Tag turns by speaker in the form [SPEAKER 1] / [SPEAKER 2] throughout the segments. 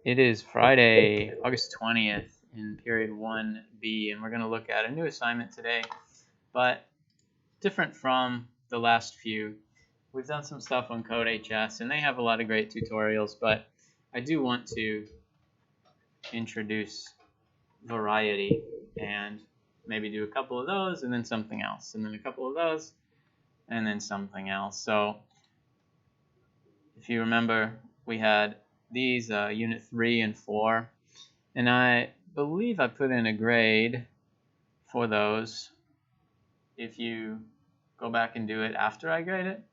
[SPEAKER 1] It is Friday, August 20th in period 1B, and we're going to look at a new assignment today, but different from the last few. We've done some stuff on CodeHS, and they have a lot of great tutorials, but I do want to introduce variety and maybe do a couple of those and then something else, and then a couple of those and then something else. So if you remember, we had these unit 3 and 4, and I believe I put in a grade for those. If you go back and do it after I grade it,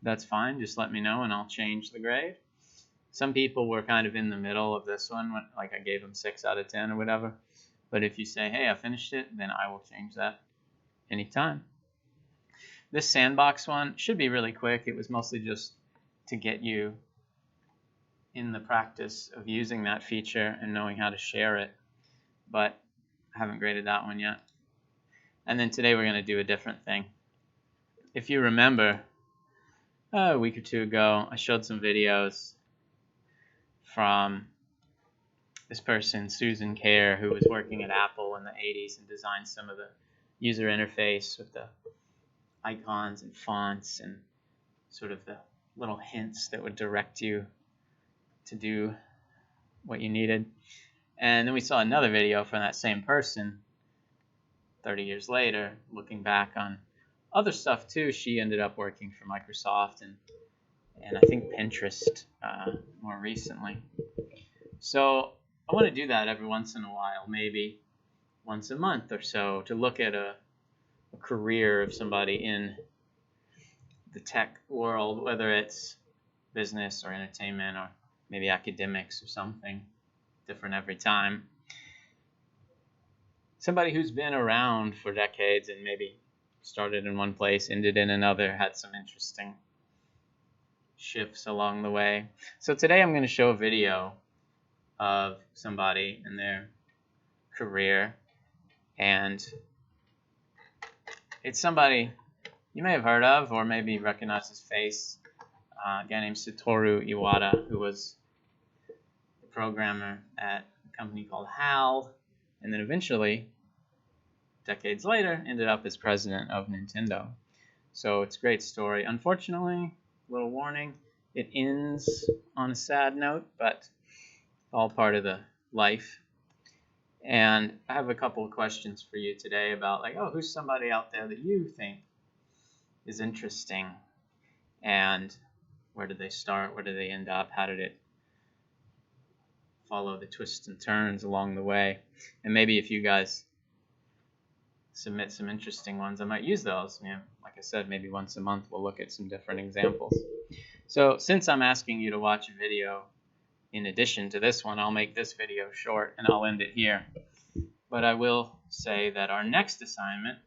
[SPEAKER 1] that's fine. Just let me know and I'll change the grade. Some people were kind of in the middle of this one, like I gave them 6 out of 10 or whatever. But if you say, hey, I finished it, then I will change that anytime. This sandbox one should be really quick. It was mostly just to get you in the practice of using that feature and knowing how to share it, but I haven't graded that one yet. And then today we're going to do a different thing. If you remember, a week or two ago, I showed some videos from this person, Susan Kare, who was working at Apple in the 80s and designed some of the user interface with the icons and fonts and sort of the little hints that would direct you to do what you needed. And then we saw another video from that same person 30 years later, looking back on other stuff too. She ended up working for Microsoft and I think Pinterest more recently. So I want to do that every once in a while, maybe once a month or so, to look at a career of somebody in the tech world, whether it's business or entertainment or maybe academics or something different every time. Somebody who's been around for decades and maybe started in one place, ended in another, had some interesting shifts along the way. So today I'm going to show a video of somebody in their career, and it's somebody you may have heard of or maybe recognize his face, a guy named Satoru Iwata, who was a programmer at a company called HAL, and then eventually, decades later, ended up as president of Nintendo. So it's a great story. Unfortunately, little warning, it ends on a sad note, but all part of the life. And I have a couple of questions for you today about, like, who's somebody out there that you think is interesting, and where did they start, where did they end up, how did it follow the twists and turns along the way. And maybe if you guys submit some interesting ones, I might use those. Like I said, maybe once a month we'll look at some different examples. So since I'm asking you to watch a video in addition to this one, I'll make this video short and I'll end it here. But I will say that our next assignment,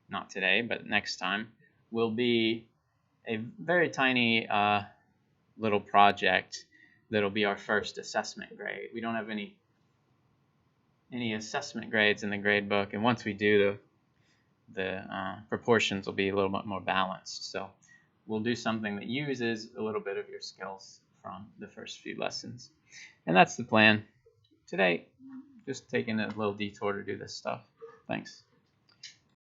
[SPEAKER 1] not today, but next time, will be a very tiny little project that'll be our first assessment grade. We don't have any assessment grades in the grade book, and once we do, the proportions will be a little bit more balanced. So we'll do something that uses a little bit of your skills from the first few lessons. And that's the plan. Today, just taking a little detour to do this stuff. Thanks.